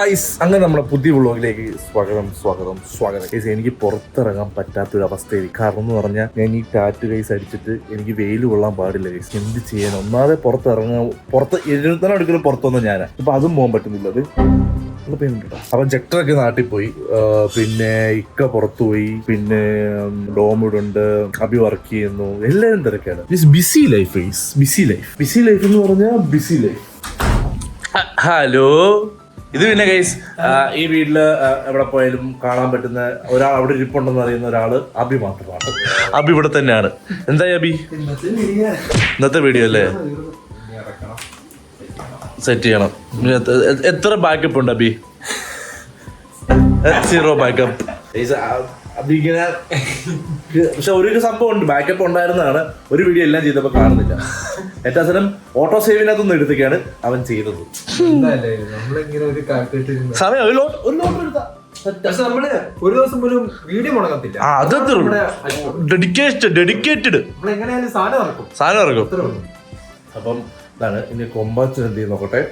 Guys, അങ്ങനെ നമ്മുടെ പുതിയ വ്ളോഗിലേക്ക് സ്വാഗതം. ഗൈസ്, എനിക്ക് പുറത്തിറങ്ങാൻ പറ്റാത്തൊരു അവസ്ഥയിൽ. കാരണം എന്ന് പറഞ്ഞാൽ ഞാൻ ഈ ടാറ്റു ഗൈസ് അടിച്ചിട്ട് എനിക്ക് വെയിൽ കൊള്ളാൻ പാടില്ല ഗൈസ്. എന്ത് ചെയ്യാൻ? ഒന്നാമതെ പുറത്ത് 24 അടുക്കലും പുറത്തൊന്നും ഞാൻ ഇപ്പൊ അതും പോകാൻ പറ്റുന്നില്ല. അത് അപ്പം ജക്ടറൊക്കെ നാട്ടിൽ പോയി, പിന്നെ ഇക്ക പുറത്തു പോയി, പിന്നെ ഡോമിടുണ്ട്, അഭി വർക്ക് ചെയ്യുന്നു, എല്ലാവരും തിരക്കാണ്. ബിസി ലൈഫ് എന്ന് പറഞ്ഞാൽ ബിസി ലൈഫ്. ഹലോ, ഇത് പിന്നെ ഗൈസ് ഈ വീട്ടില് എവിടെ പോയാലും കാണാൻ പറ്റുന്ന ഒരാൾ, അവിടെ ഇരിപ്പുണ്ടെന്ന് അറിയുന്ന ഒരാള് അഭി മാത്രമാണ്. അഭി ഇവിടെ തന്നെയാണ്. എന്തായി അഭി? ഇന്നത്തെ വീഡിയോ അല്ലേ? സെറ്റ് ചെയ്യണം. എത്ര ബാക്കപ്പ് ഉണ്ട് അഭി? 0 ബാക്കപ്പ്. അഭി ഇങ്ങനെ പക്ഷെ ഒരു സംഭവം ഉണ്ട്, ബാക്കപ്പ് ഉണ്ടായിരുന്നതാണ്. ഒരു വീഡിയോ എല്ലാം ചെയ്തപ്പോ കാണുന്നില്ല. ഏറ്റവും അവസാനം ഓട്ടോ സേവിനകത്തൊന്നും എടുത്തൊക്കെയാണ് അവൻ ചെയ്തത്. സമയം ഒരു ലോട്ട് എടുത്താ ഒരു ദിവസം പോലും വീഡിയോ മുടങ്ങത്തില്ല. ഡെഡിക്കേറ്റഡ് സാധനം ഇറക്കും. അപ്പം ഇതാണ്. ഇനി കൊമ്പാച്ചൻ എന്ത് ചെയ്ത് നോക്കട്ടെ.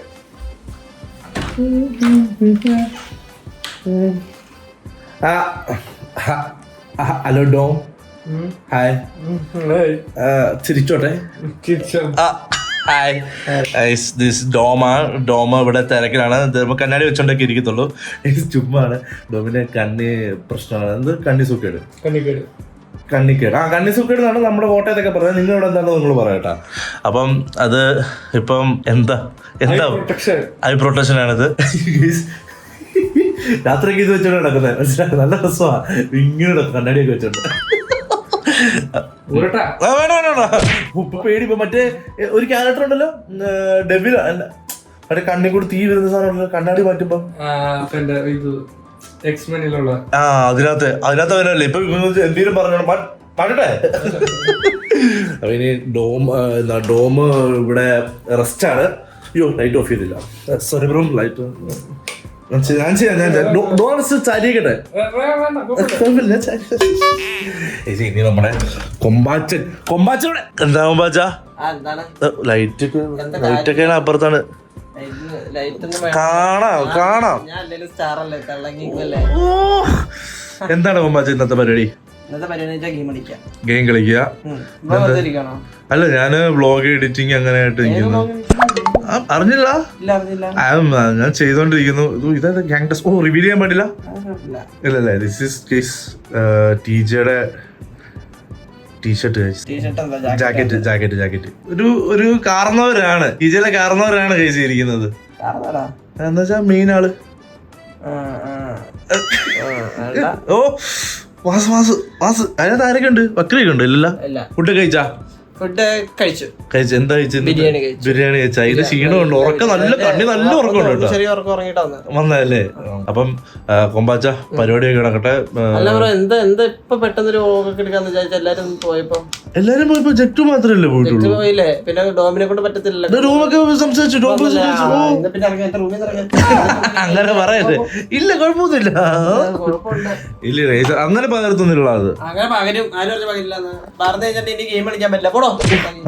ഹലോ ഡോം, ഹായ്. ചിരിച്ചോട്ടെ. ഡോമ ഇവിടെ തിരക്കിലാണ്. കണ്ണാടി വെച്ചോണ്ടൊക്കെ ഇരിക്കത്തുള്ളൂ. ചുമ്മാണ്. ഡോമിന് കണ്ണി പ്രശ്നമാണ്. എന്ത് കണ്ണി സൂക്കേട്? കണ്ണിക്കേട്. കണ്ണി സൂക്കേട് എന്നാണ് നമ്മുടെ കോട്ടയത്തൊക്കെ പറയുന്നത്. നിങ്ങളിവിടെ എന്താണെന്ന് നിങ്ങൾ പറയട്ടാ. അപ്പം അത് ഇപ്പം എന്താ ഐ പ്രൊട്ടക്ഷൻ ആണിത്. രാത്രിയൊക്കെ ഇത് വെച്ചോണ്ട് നടക്കുന്നത് മനസ്സിലായി. നല്ല രസമാണ് ഇങ്ങനെ കണ്ണാടിയൊക്കെ വെച്ചോണ്ട്. പേടി. ഇപ്പൊ മറ്റേ ഒരു ക്യാരക്ടർ ഉണ്ടല്ലോ, ഡെവിൽ, മറ്റേ കണ്ണി കൂടി തീ വരുന്ന സാധനം കണ്ണാടി മാറ്റുമ്പോ അതിനകത്ത് അവനല്ലേ ഇപ്പൊ എന്തെങ്കിലും പറഞ്ഞോ പാടട്ടെ. അപ്പൊ ഇനി ഡോം ഇവിടെ റെസ്റ്റ് ആണ്. അയ്യോ, ലൈറ്റ് ഓഫ് ചെയ്തില്ല. സെറിബ്രം ലൈറ്റ് ഞാൻ ചാരിക്കട്ടെ. ഇനി നമ്മുടെ കൊമ്പാച്ചോടെ എന്താ കൊമ്പാച്ച ലൈറ്റൊക്കെയാണ് അപ്പുറത്താണ്. കാണാം. എന്താണ് കൊമ്പാച്ച ഇന്നത്തെ പരിപാടി? ഗെയിം കളിക്കുക? അല്ല, ഞാന് വ്ളോഗ് എഡിറ്റിംഗ് അങ്ങനെ ആയിട്ട് നിൽക്കുന്നു. അറിഞ്ഞില്ല? ഞാൻ ചെയ്തോണ്ടിരിക്കുന്നു. ഇതാ ഗ്യാങ്ടസ്. റിവീൽ ചെയ്യാൻ പാടില്ല. ഇല്ലല്ലേ. ദിസ് ഇസ് കേസ് ടീച്ചറുടെ ടീഷർട്ട്, ജാക്കറ്റ്. ഒരു കാരണവരാണ്, ടീച്ചറിലെ കാരണവരാണ് കേസ് ഇരിക്കുന്നത്. എന്താ വെച്ചാ മെയിൻ ആള്. ഓ വാസ് അതിനകത്ത് ആരൊക്കെ ഉണ്ട്? വക്രയൊക്കെ ഉണ്ട്? ഇല്ലല്ല. ഫുഡ് കഴിച്ചാ? കഴിച്ചു. എന്താ കഴിച്ചത്? ബിരിയാണി കഴിച്ചാ? അതിന്റെ ക്ഷീണമുണ്ട്, ഉറക്കം നല്ല ഉറക്കമുണ്ട് കേട്ടോ. വന്നതല്ലേ? അപ്പം കൊമ്പാച്ച പരിപാടിയൊക്കെ നടക്കട്ടെ. എല്ലാരും പോയപ്പോ ജെക്ടു മാത്രല്ലേ പോയിട്ടുള്ളൂ. പിന്നെ ഡോമിനെ കൊണ്ട് പറ്റത്തില്ല. റൂമൊക്കെ സംസാരിച്ചു. അങ്ങനെ പറയല്ലേ. ഇല്ല, കുഴപ്പമൊന്നുമില്ല. ഇല്ല, അങ്ങനെ പകർത്തുന്നില്ല. അത്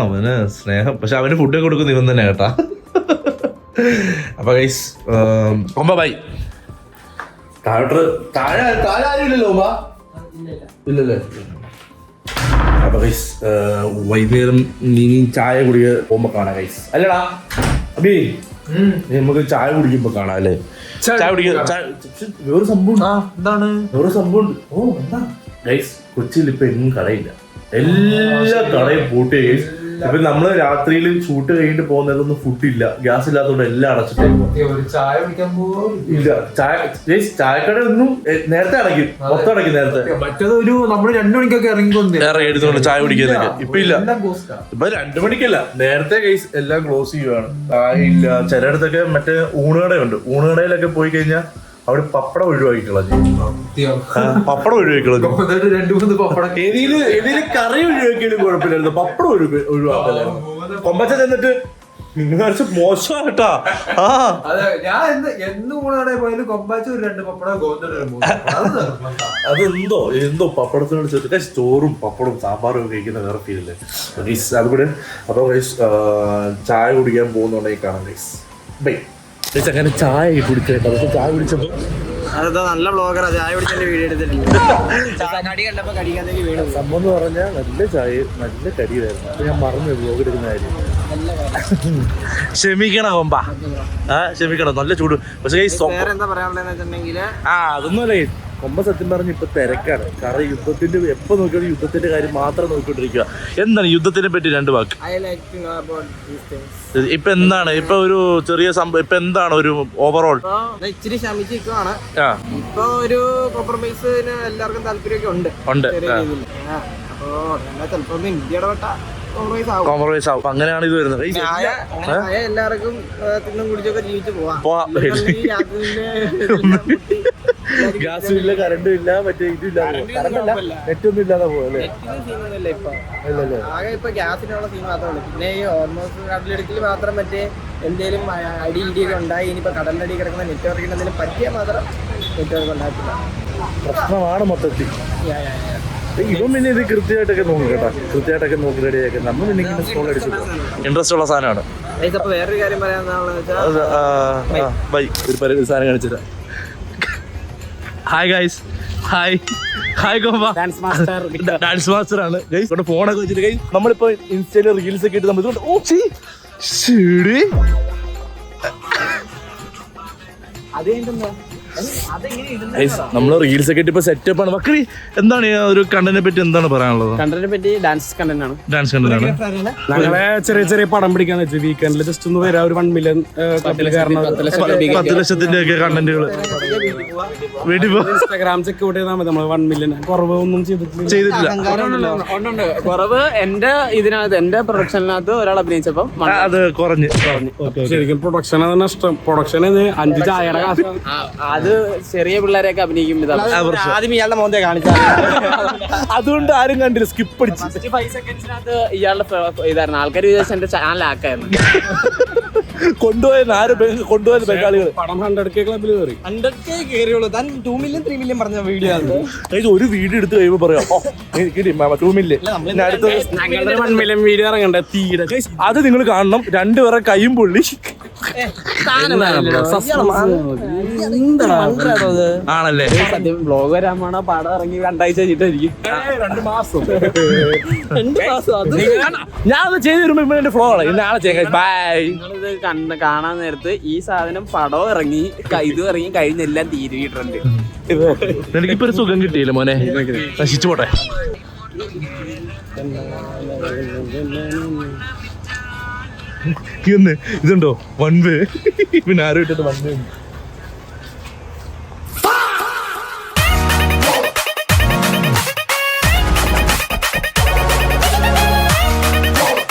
അവന് സ്നേഹം. പക്ഷെ അവന് ഫുഡ് കൊടുക്കുന്ന ഇവൻ തന്നെ കേട്ടാ. അപ്പൊ ഗൈസ് ബൈ. താഴെ ആരുമില്ലല്ലോ. ഇല്ലല്ലേ. അപ്പൊ ഗൈസ് വൈകുന്നേരം നീ ചായ കുടിക്കുക പോകുമ്പോ കാണാം ഗൈസ്. അല്ലടാ അബി, നമുക്ക് ചായ കുടിക്കുമ്പോ കാണാം അല്ലേ? ചായ കുടിക്കുക. വേറെ സംഭവം ഉണ്ട്. ഓ എന്താ ഗൈസ്, കൊച്ചിയിൽ ഇപ്പൊ എങ്ങും കടയില്ല. എല്ലാ കടയും പൂട്ടി. ഇപ്പൊ നമ്മള് രാത്രിയിൽ ഷൂട്ട് കഴിഞ്ഞിട്ട് പോകുന്നതൊന്നും ഫുഡില്ല. ഗ്യാസ് ഇല്ലാത്തതുകൊണ്ട് എല്ലാം അടച്ചിട്ടേക്കും. ചായക്കട ഒന്നും നേരത്തെ അടയ്ക്കും, മൊത്തം അടയ്ക്കും നേരത്തെ. മറ്റേതൊരു നമ്മള് 2 മണിക്കൊക്കെ ഇറങ്ങിയെടുത്തോണ്ട് ചായ കുടിക്കാനൊക്കെ. ഇപ്പൊ ഇല്ല. ഇപ്പൊ 2 മണിക്കല്ല, നേരത്തെ കേസ് എല്ലാം ക്ലോസ് ചെയ്യുവാണ്. ഇല്ല, ചിലയിടത്തൊക്കെ മറ്റേ ഊണുകടയുണ്ട്. ഊണുകടയിലൊക്കെ പോയി കഴിഞ്ഞാൽ അവിടെ പപ്പടം ഒഴിവാക്കിക്കളഞ്ഞു. ഏതെങ്കിലും കറി ഒഴിവാക്കിയാലും കുഴപ്പമില്ലായിരുന്നു, പപ്പടം ഒഴിവാക്കലായിരുന്നു. കൊമ്പച്ച ചെന്നിട്ട് മോശം കേട്ടാ. അതെന്തോ പപ്പടത്തിനോട് ചേർത്ത് ചോറും പപ്പടവും സാമ്പാറും കഴിക്കുന്ന വേറെ ഫീലല്ലേ അതുകൂടെ. അപ്പൊ ചായ കുടിക്കാൻ പോകുന്നുണ്ടെങ്കിൽ കാണാം ഗൈസ്. ബൈ. ഗൈസ് അങ്ങനെ ചായ കുടിച്ചേട്ടോ. പക്ഷെ ചായ കുടിച്ചപ്പോൾ അതാ നല്ല ബ്ലോഗറാ, ചായ കുടിച്ചതിന്റെ വീഡിയോ എടുത്തിട്ടില്ല. കടി കണ്ടപ്പോ കടിക്കാത്തേക്ക് വീട് സംഭവം എന്ന് പറഞ്ഞാൽ നല്ല ചായ നല്ല കടിയായിരുന്നു. അപ്പൊ ഞാൻ മറന്നു വ്ലോഗ് എടുക്കുന്ന കാര്യം. ക്ഷമിക്കണം കൊമ്പ, ക്ഷമിക്കണം, നല്ല ചൂട്. പക്ഷെ വേറെ എന്താ പറയാനുള്ളതെന്ന് വെച്ചിട്ടുണ്ടെങ്കില് അതൊന്നുമല്ല കൊമ്പ സത്യം പറഞ്ഞ ഇപ്പൊ തിരക്കാണ്. കാരണം യുദ്ധത്തിന്റെ എപ്പോ നോക്കിയാലും യുദ്ധത്തിന്റെ കാര്യം മാത്രം നോക്കിക്കൊണ്ടിരിക്കുക. എന്താണ് യുദ്ധത്തിനെ പറ്റി 2 വാക്ക്? I like to know about these things. ഇപ്പൊ എന്താണ് ഇപ്പൊ ഒരു ചെറിയ സംഭവം, ഇപ്പൊ എന്താണ് ഒരു ഓവറോൾ? ഇപ്പൊ ഇച്ചിരി ശമിച്ചിരിക്കുവാണ്. ഇപ്പൊ ഒരു കോംപ്രമൈസിന് എല്ലാവർക്കും താല്പര്യമൊക്കെ ഉണ്ട്. ചെറിയ രീതിയിൽ. അപ്പൊ ചിലപ്പോ ഇന്ത്യയുടെ വട്ട കോംപ്രമൈസ് ആവും. അങ്ങനെയാണ് ഇത് വരുന്നത്. എല്ലാവർക്കും തിന്നും കുടിച്ചൊക്കെ ജീവിച്ചു പോവാം. ഗ്യാസും ഇല്ല, കറണ്ടും ഇല്ല, മറ്റേ ഇതില്ല, കറണ്ടല്ല നെറ്റൊന്നും ഇല്ലാതെ പോകല്ലേ. ആകെ ഇപ്പൊ ഗ്യാസിനുള്ള സീൻ മാത്രമേ ഉള്ളൂ. പിന്നെ ഈ ഓൾമോസ്റ്റ് കടലെടുക്കൽ മാത്രം മറ്റേ എന്തെങ്കിലും ഇടിയൊക്കെ ഉണ്ടായി ഇനിയിപ്പോ കടലിനടി കിടക്കുന്ന നെറ്റ്വർക്കിന് എന്തെങ്കിലും പറ്റിയാൽ മാത്രം നെറ്റ്വർക്ക് ഉണ്ടാക്കില്ല. പ്രശ്നമാണ് മൊത്തത്തിൽ. ഇവൻ പിന്നെ ഇത് കൃത്യമായിട്ടൊക്കെ നോക്കും കേട്ടോ, കൃത്യമായിട്ടൊക്കെ നോക്കി റെഡിയാക്കി. നമ്മൾ പിന്നെ സ്കൂൾ അടിച്ചു ഇൻട്രസ്റ്റ് ഉള്ള സാധനമാണ്. അപ്പൊ വേറൊരു കാര്യം പറയാന്നുള്ളത് വെച്ചാൽ ഒരു സാധനം കാണിച്ചിട്ട് ഹായ് ഗൈസ്, ഹായ് ഹായ് കൊമ്പ ഡാൻസ് മാസ്റ്റർ ആണ് ഗൈസ്. ഇവിടെ ഫോണൊക്കെ വെച്ചിട്ട് ഗൈസ് നമ്മളിപ്പോ ഇൻസ്റ്റയില് റീൽസ് ഒക്കെ ഇട്ട് നമ്മൾ ഇതുകൊണ്ട് നമ്മള് റീൽസ് ഒക്കെ ഇട്ട് ഇപ്പൊ സെറ്റപ്പ് ആണ്. മക്കളി എന്താണ് ഒരു കണ്ടന്റിനെ പറ്റി എന്താണ് പറയാനുള്ളത്? കണ്ടന്റിനെ പറ്റി ഡാൻസ് കണ്ടന്റ് ആണ്. ഞങ്ങളെ ചെറിയ ചെറിയ പടം പിടിക്കാന്ന് വെച്ചാൽ വീക്കെൻഡിൽ ജസ്റ്റ് ഒന്ന് വരാം. ഒരു 1 മില്യൺ 10 ലക്ഷത്തിന്റെ ഒക്കെ കണ്ടന്റുകൾ വീട്ടിൽ ഇൻസ്റ്റാഗ്രാം ചെക്ക് ഔട്ട് ചെയ്താൽ മതി. നമ്മൾ 1 മില്യൺ കുറവ് ഒന്നും ചെയ്തിട്ടില്ല. കുറവ് എന്റെ ഇതിനകത്ത് എന്റെ പ്രൊഡക്ഷനകത്ത് ഒരാൾ അഭിനയിച്ചപ്പോ അത് കുറഞ്ഞു. ശരിക്കും പ്രൊഡക്ഷൻ നഷ്ടം. പ്രൊഡക്ഷൻ 5 ചായയുടെ കാശ്. അത് ചെറിയ പിള്ളേരെയൊക്കെ അഭിനയിക്കും. ആദ്യം ഇയാളുടെ മോന്തെ കാണിച്ചാൽ അതുകൊണ്ട് ആരും കണ്ടില്ല, സ്കിപ്പ് അടിച്ചു. 5 സെക്കൻഡ്സിനകത്ത് ഇയാളുടെ ഇതായിരുന്നു. ആൾക്കാർ വിചാരിച്ചു എന്റെ ചാനൽ ആക്കായിരുന്നു. കൊണ്ടുപോയത് ബംഗാളികൾ. പടം 100K ക്ലബിൽ കയറി. 100K കയറിയുള്ളൂ. താൻ 2 മില്യൺ 3 മില്യൺ പറഞ്ഞ വീഡിയോ ആണ്. ഒരു വീഡിയോ എടുത്ത് കഴിയുമ്പോ പറയാം 2 മില്യൺ. ഞങ്ങളുടെ 1 മില്യൺ വീഡിയോ ഇറങ്ങണ്ടേ തീരെ. അത് നിങ്ങൾ കാണണം. 2 പേരെ കൈയും പൊള്ളി ആണല്ലേ. സത്യം ബ്ലോഗ് വരാമാണ്. പടം ഇറങ്ങി 2 ആഴ്ച കഴിഞ്ഞിട്ടായിരിക്കും. 2 മാസം. ഞാൻ ചെയ്ത് വരുമ്പോ എന്റെ ഫ്ലോ ആണ്. നാളെ ചെയ്യാം. ബൈ. നിങ്ങളിത് കാണാൻ നേരത്ത് ഈ സാധനം പടവും ഇറങ്ങി ഇതും ഇറങ്ങി കഴിഞ്ഞെല്ലാം തീരുവിട്ടുണ്ട്. എനിക്കിപ്പോ ഒരു സുഖം കിട്ടിയില്ല മോനെ. നശിച്ചു പോട്ടെ. ഇതുണ്ടോ 1 വേ? പിന്നെ ആരും ഇട്ടിട്ട് 1 വേ